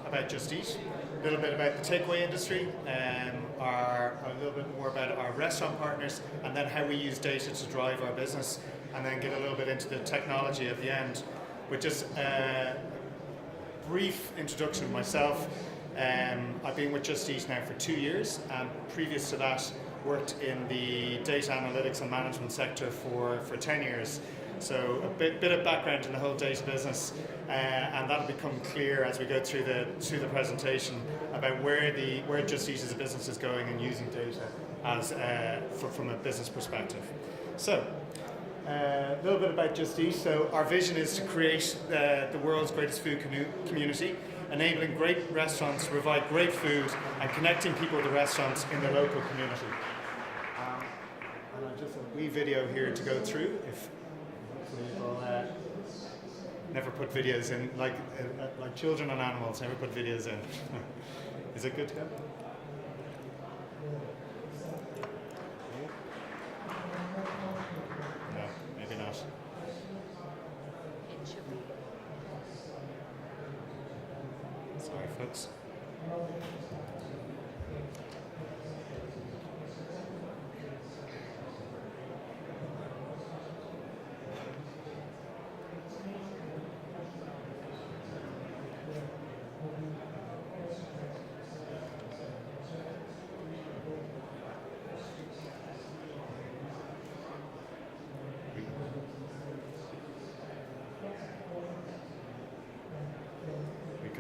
about Just Eat, a little bit about the takeaway industry, a little bit more about our restaurant partners, and then how we use data to drive our business, and then get a little bit into the technology at the end. With just a brief introduction of myself, I've been with Just Eat now for 2 years, and previous to that worked in the data analytics and management sector for 10 years. So a bit of background in the whole data business, and that'll become clear as we go through the presentation about where Just Eat as a business is going and using data as from a business perspective. So a little bit about Just Eat. So our vision is to create the world's greatest food community, enabling great restaurants to provide great food and connecting people with the restaurants in their local community. And I've just a wee video here to go through. If hopefully it'll never put videos in, like children and animals, never put videos in. Is it good to go? No, maybe not. It should be. Sorry, folks.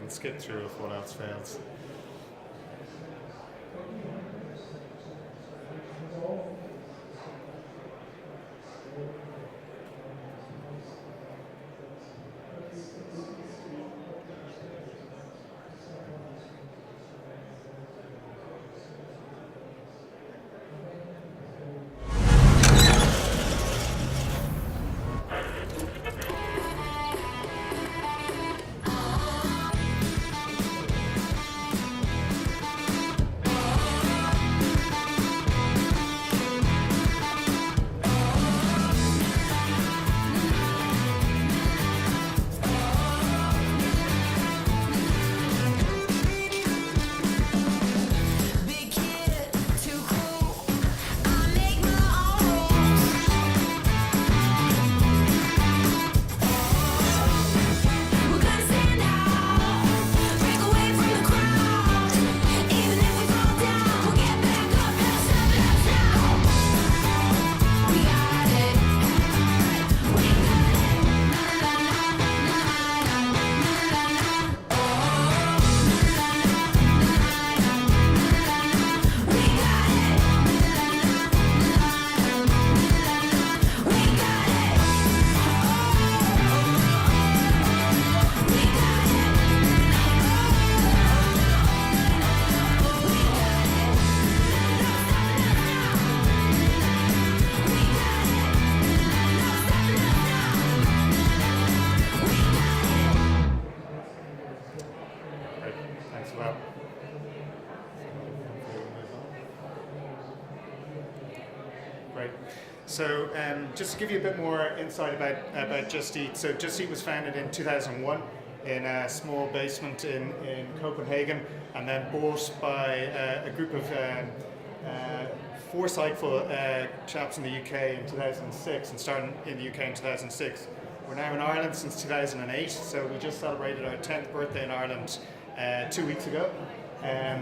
Skip through if one else fails. So just to give you a bit more insight about Just Eat. So Just Eat was founded in 2001 in a small basement in Copenhagen, and then bought by a group of foresightful chaps in the UK in 2006, and started in the UK in 2006. We're now in Ireland since 2008, so we just celebrated our 10th birthday in Ireland 2 weeks ago.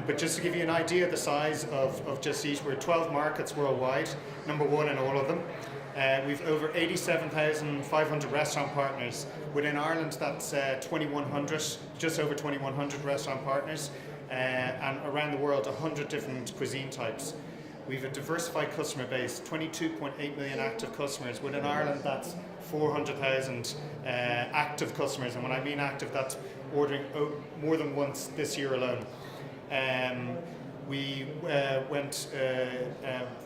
But just to give you an idea of the size of Just Eat, we're 12 markets worldwide, number one in all of them. We've over 87,500 restaurant partners. Within Ireland, that's 2,100, just over 2,100 restaurant partners, and around the world, 100 different cuisine types. We've a diversified customer base, 22.8 million active customers. Within Ireland, that's 400,000 active customers, and when I mean active, that's ordering more than once this year alone. We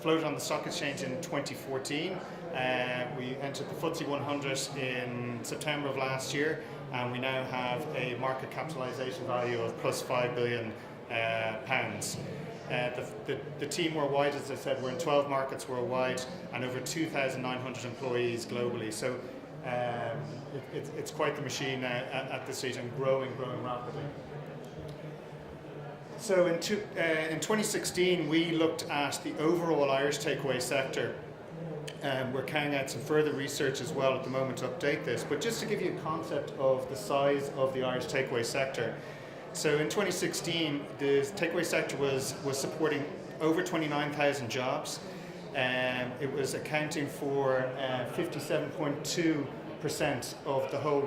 floated on the stock exchange in 2014. We entered the FTSE 100 in September of last year, and we now have a market capitalization value of plus £5 billion. The team worldwide, as I said, we're in 12 markets worldwide and over 2,900 employees globally. So it's quite the machine at this stage, and growing rapidly. So in 2016, we looked at the overall Irish takeaway sector. We're carrying out some further research as well at the moment to update this. But just to give you a concept of the size of the Irish takeaway sector. So in 2016, the takeaway sector was supporting over 29,000 jobs. It was accounting for 57.2% of the whole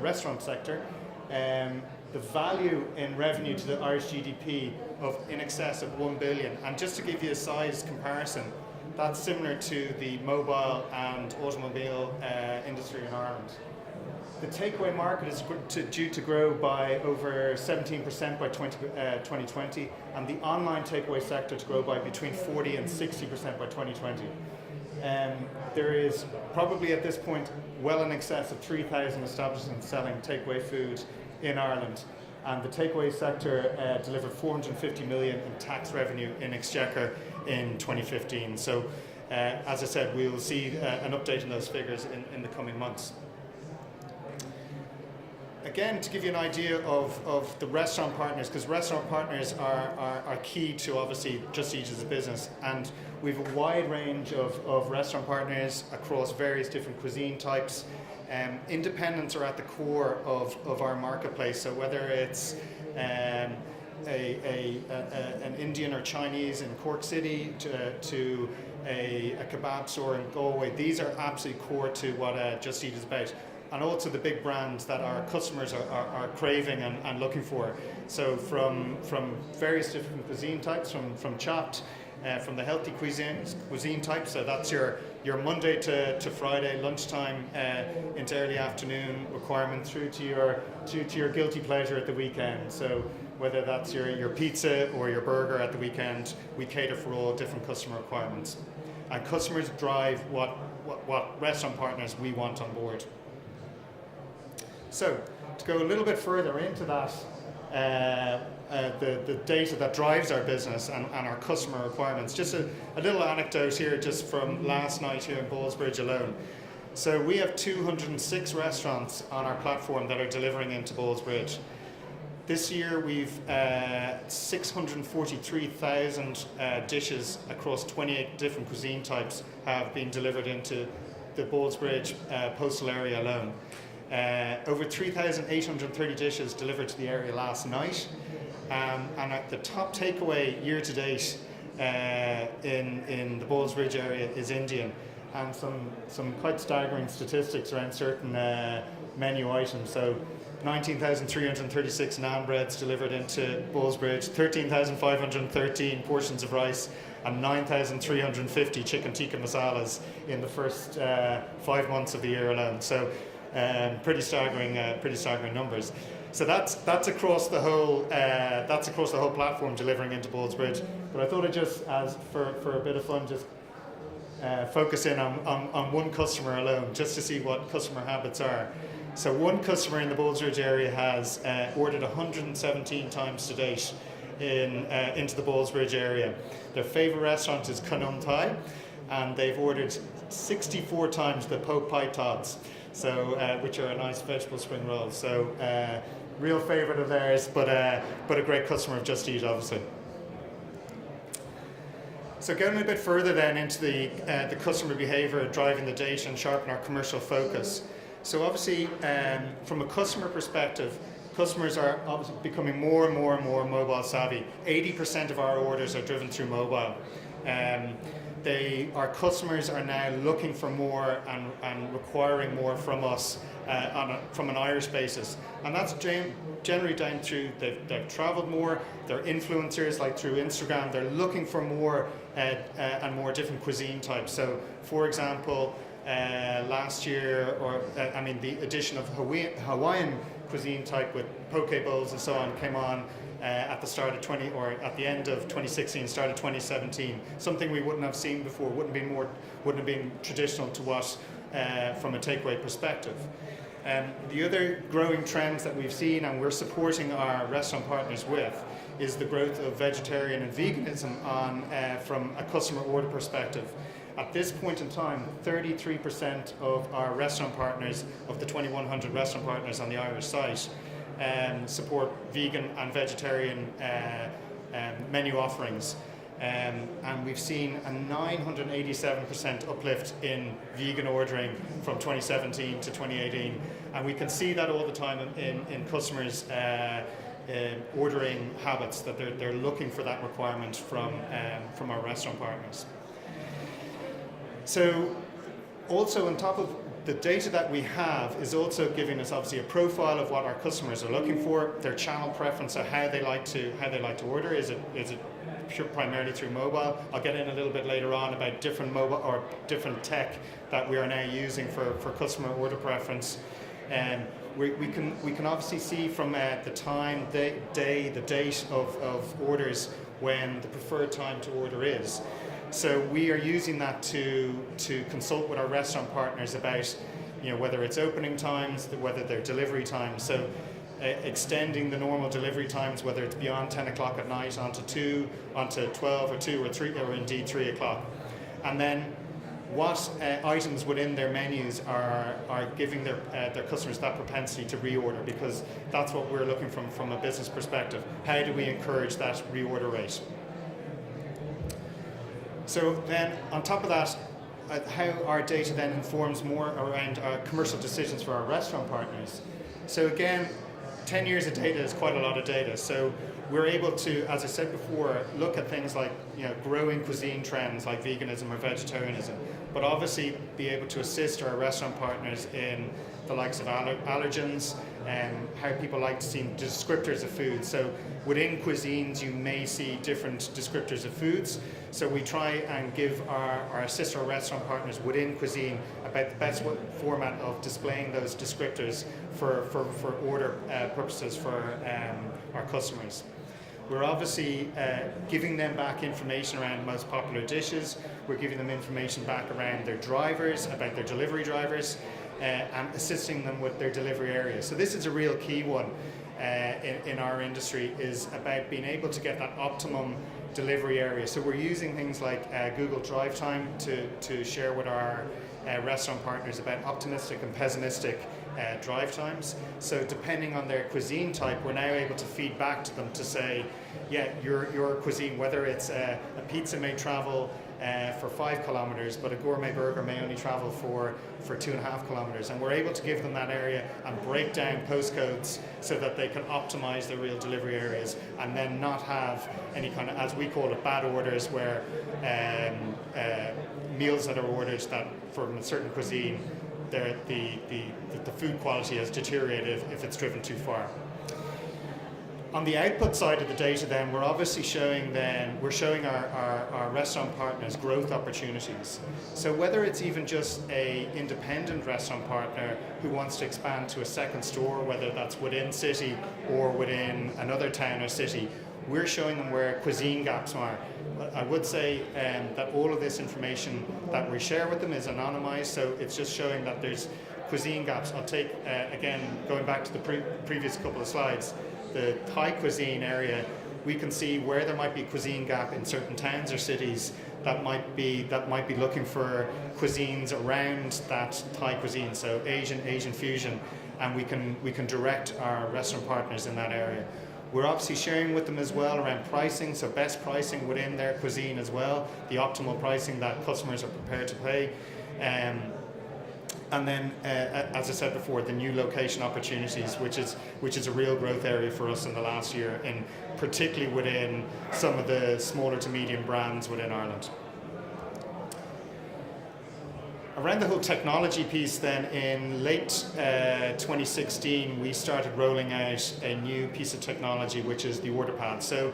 restaurant sector. The value in revenue to the Irish GDP of in excess of 1 billion. And just to give you a size comparison, that's similar to the mobile and automobile industry in Ireland. The takeaway market is due to grow by over 17% by 2020, and the online takeaway sector to grow by between 40 and 60% by 2020. There is probably at this point well in excess of 3,000 establishments selling takeaway food in Ireland, and the takeaway sector delivered 450 million in tax revenue in Exchequer in 2015. So, as I said, we will see an update in those figures in the coming months. Again, to give you an idea of the restaurant partners, because restaurant partners are key to obviously Just Eat as a business, and we have a wide range of restaurant partners across various different cuisine types. Independents are at the core of our marketplace, so whether it's an Indian or Chinese in Cork City to a kebab store in Galway, these are absolutely core to what Just Eat is about. And also the big brands that our customers are craving and looking for. So from various different cuisine types, from chopped, from the healthy cuisine type, so that's your Monday to Friday lunchtime into early afternoon requirement, through to your guilty pleasure at the weekend. So whether that's your pizza or your burger at the weekend, we cater for all different customer requirements. And customers drive what restaurant partners we want on board. So to go a little bit further into that, the data that drives our business and our customer requirements. Just a little anecdote here just from last night here in Ballsbridge alone. So we have 206 restaurants on our platform that are delivering into Ballsbridge. This year we've 643,000 dishes across 28 different cuisine types have been delivered into the Ballsbridge postal area alone. Over 3,830 dishes delivered to the area last night, and at the top takeaway year to date in the Ballsbridge area is Indian, and some quite staggering statistics around certain menu items. So 19,336 naan breads delivered into Ballsbridge, 13,513 portions of rice, and 9,350 chicken tikka masalas in the first 5 months of the year alone. So pretty staggering numbers. So that's across the whole platform delivering into Ballsbridge. But I thought I'd just, as for a bit of fun, just focus in on one customer alone, just to see what customer habits are. So one customer in the Ballsbridge area has ordered 117 times to date into the Ballsbridge area. Their favourite restaurant is Kanum Thai, and they've ordered 64 times the Poke Pie Tots, so which are a nice vegetable spring roll. So real favourite of theirs, but a great customer of Just Eat, obviously. So going a bit further then into the customer behaviour, driving the data and sharpen our commercial focus. So obviously, from a customer perspective, customers are obviously becoming more and more mobile savvy. 80% of our orders are driven through mobile. Our customers are now looking for more and requiring more from us from an Irish basis, and that's generally down through they've travelled more. They're influencers, like through Instagram. They're looking for more and more different cuisine types. So, for example, last year, the addition of Hawaiian cuisine type with poke bowls and so on came on at the start of at the end of 2016, start of 2017. Something we wouldn't have seen before, wouldn't have been traditional to us from a takeaway perspective. The other growing trends that we've seen and we're supporting our restaurant partners with is the growth of vegetarian and veganism from a customer order perspective. At this point in time, 33% of our restaurant partners, of the 2,100 restaurant partners on the Irish site, support vegan and vegetarian menu offerings. And we've seen a 987% uplift in vegan ordering from 2017 to 2018. And we can see that all the time in customers' ordering habits, that they're looking for that requirement from our restaurant partners. So also on top of the data that we have is also giving us obviously a profile of what our customers are looking for, their channel preference, so how they like to order. Is it primarily through mobile? I'll get in a little bit later on about different mobile or different tech that we are now using for customer order preference. We can obviously see from the time, the date of orders when the preferred time to order is. So we are using that to consult with our restaurant partners about, whether it's opening times, whether they're delivery times. So extending the normal delivery times, whether it's beyond 10 o'clock at night onto 2, onto 12 or 2 or 3, or indeed 3 o'clock. And then what items within their menus are giving their customers that propensity to reorder, because that's what we're looking from a business perspective. How do we encourage that reorder rate? So then on top of that, how our data then informs more around our commercial decisions for our restaurant partners. So again, 10 years of data is quite a lot of data. So we're able to, as I said before, look at things like growing cuisine trends like veganism or vegetarianism, but obviously be able to assist our restaurant partners in the likes of allergens and how people like to see descriptors of food. So within cuisines, you may see different descriptors of foods. So we try and give our assist our restaurant partners within cuisine about the best format of displaying those descriptors for order purposes for our customers. We're obviously giving them back information around the most popular dishes. We're giving them information back around their drivers, about their delivery drivers, and assisting them with their delivery areas. So this is a real key one in our industry, is about being able to get that optimum delivery area. So we're using things like Google Drive Time to share with our restaurant partners about optimistic and pessimistic drive times. So depending on their cuisine type, we're now able to feed back to them to say, yeah, your cuisine, whether it's a pizza may travel for 5 kilometers, but a gourmet burger may only travel for 2.5 kilometers. And we're able to give them that area and break down postcodes so that they can optimize their real delivery areas, and then not have any kind of, as we call it, bad orders, where meals that are ordered that from a certain cuisine, the food quality has deteriorated if it's driven too far. On the output side of the data then, we're obviously showing our restaurant partners growth opportunities. So whether it's even just a independent restaurant partner who wants to expand to a second store, whether that's within city or within another town or city, we're showing them where cuisine gaps are. I would say that all of this information that we share with them is anonymized, so it's just showing that there's cuisine gaps. I'll take, again, going back to the previous couple of slides, the Thai cuisine area, we can see where there might be cuisine gap in certain towns or cities that might be looking for cuisines around that Thai cuisine, so Asian fusion, and we can direct our restaurant partners in that area. We're obviously sharing with them as well around pricing, so best pricing within their cuisine as well, the optimal pricing that customers are prepared to pay. And then, as I said before, the new location opportunities, which is a real growth area for us in the last year, and particularly within some of the smaller to medium brands within Ireland. Around the whole technology piece then, in late 2016, we started rolling out a new piece of technology, which is the order pad. So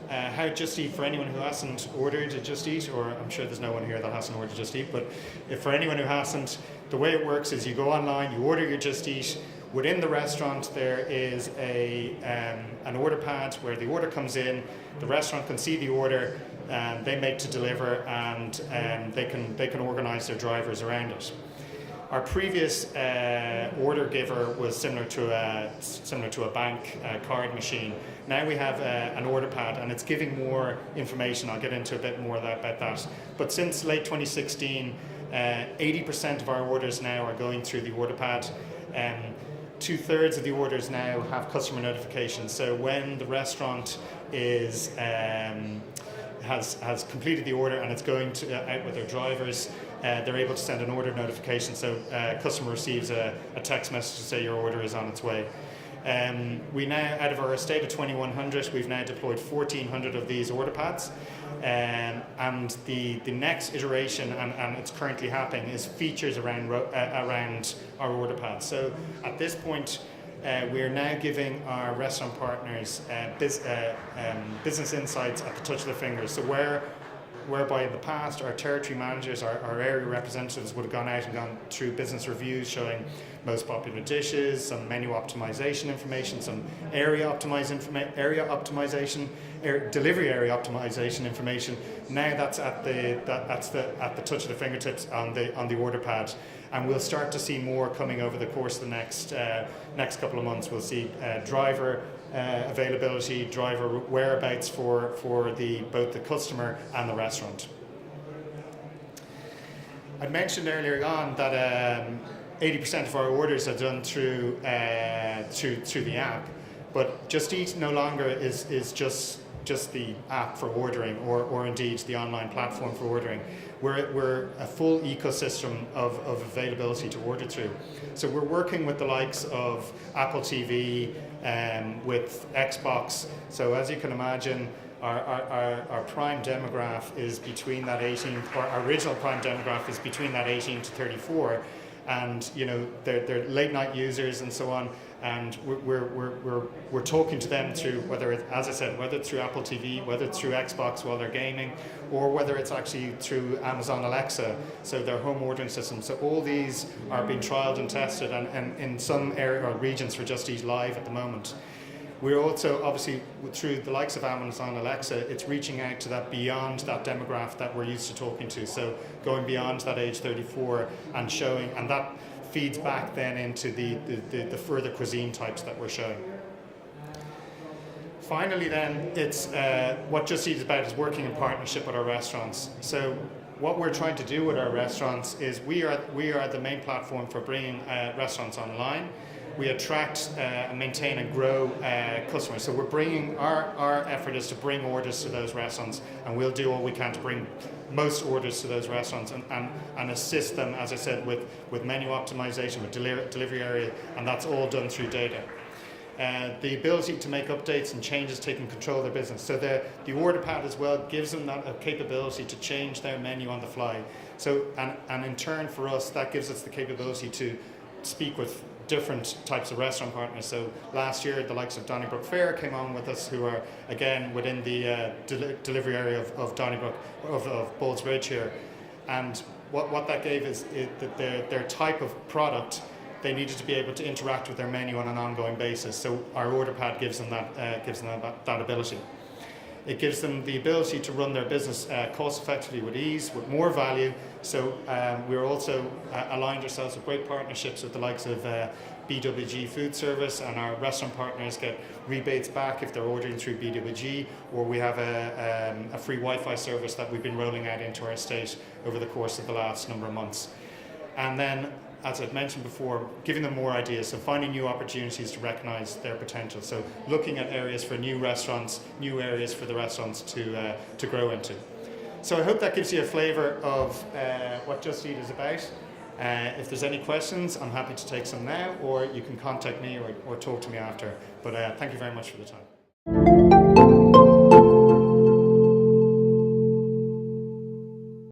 how Just Eat, for anyone who hasn't ordered a Just Eat, or I'm sure there's no one here that hasn't ordered Just Eat, but if for anyone who hasn't, the way it works is you go online, you order your Just Eat. Within the restaurant, there is an order pad where the order comes in, the restaurant can see the order, they make to deliver, and they can organize their drivers around it. Our previous order giver was similar to a bank card machine. Now we have an order pad, and it's giving more information. I'll get into a bit more about that. But since late 2016, 80% of our orders now are going through the order pad. 2/3 of the orders now have customer notifications. So when the restaurant is has completed the order and it's going to out with their drivers, they're able to send an order notification. So customer receives a text message to say your order is on its way. We now, out of our estate of 2,100, we've now deployed 1,400 of these order pads. And the next iteration, and it's currently happening, is features around our order pads. So at this point, we are now giving our restaurant partners business insights at the touch of their fingers. So whereby in the past our territory managers, our area representatives would have gone out and gone through business reviews showing most popular dishes, some menu optimization information, some delivery area optimization information. Now that's at the touch of the fingertips on the order pad, and we'll start to see more coming over the course of the next couple of months. We'll see driver availability, driver whereabouts for both the customer and the restaurant. I mentioned earlier on that 80% of our orders are done through the app, but Just Eat no longer is just the app for ordering, or indeed the online platform for ordering. We're a full ecosystem of availability to order through. So we're working with the likes of Apple TV, with Xbox. So as you can imagine, our prime demographic is between that 18, or our original prime demographic is between that 18 to 34, and they're late night users and so on. And we're talking to them through, whether it's through Apple TV, whether it's through Xbox while they're gaming, or whether it's actually through Amazon Alexa, so their home ordering system. So all these are being trialed and tested, and in some area or regions for Just Eat Live at the moment. We're also, obviously, through the likes of Amazon Alexa, it's reaching out to that beyond that demographic that we're used to talking to. So going beyond that age 34 and showing, and that feeds back then into the further cuisine types that we're showing. Finally then, it's what Just Eat is about is working in partnership with our restaurants. So what we're trying to do with our restaurants is we are the main platform for bringing restaurants online. We attract, maintain and grow customers. So we're bringing, our effort is to bring orders to those restaurants, and we'll do all we can to bring most orders to those restaurants and assist them, as I said, with menu optimization, with delivery area, and that's all done through data. The ability to make updates and changes, taking control of their business. So the order pad as well gives them that capability to change their menu on the fly. So and in turn for us, that gives us the capability to speak with different types of restaurant partners. So last year, the likes of Donnybrook Fair came on with us, who are again within the delivery area of Donnybrook, of Ballsbridge here. And what that gave is that their type of product, they needed to be able to interact with their menu on an ongoing basis. So our order pad gives them that ability. It gives them the ability to run their business cost effectively, with ease, with more value. So we're also aligned ourselves with great partnerships with the likes of BWG Food Service, and our restaurant partners get rebates back if they're ordering through BWG, or we have a free Wi-Fi service that we've been rolling out into our estate over the course of the last number of months. And then, as I've mentioned before, giving them more ideas, so finding new opportunities to recognise their potential. So looking at areas for new restaurants, new areas for the restaurants to grow into. So I hope that gives you a flavour of what Just Eat is about. If there's any questions, I'm happy to take some now, or you can contact me or talk to me after. But thank you very much for the time.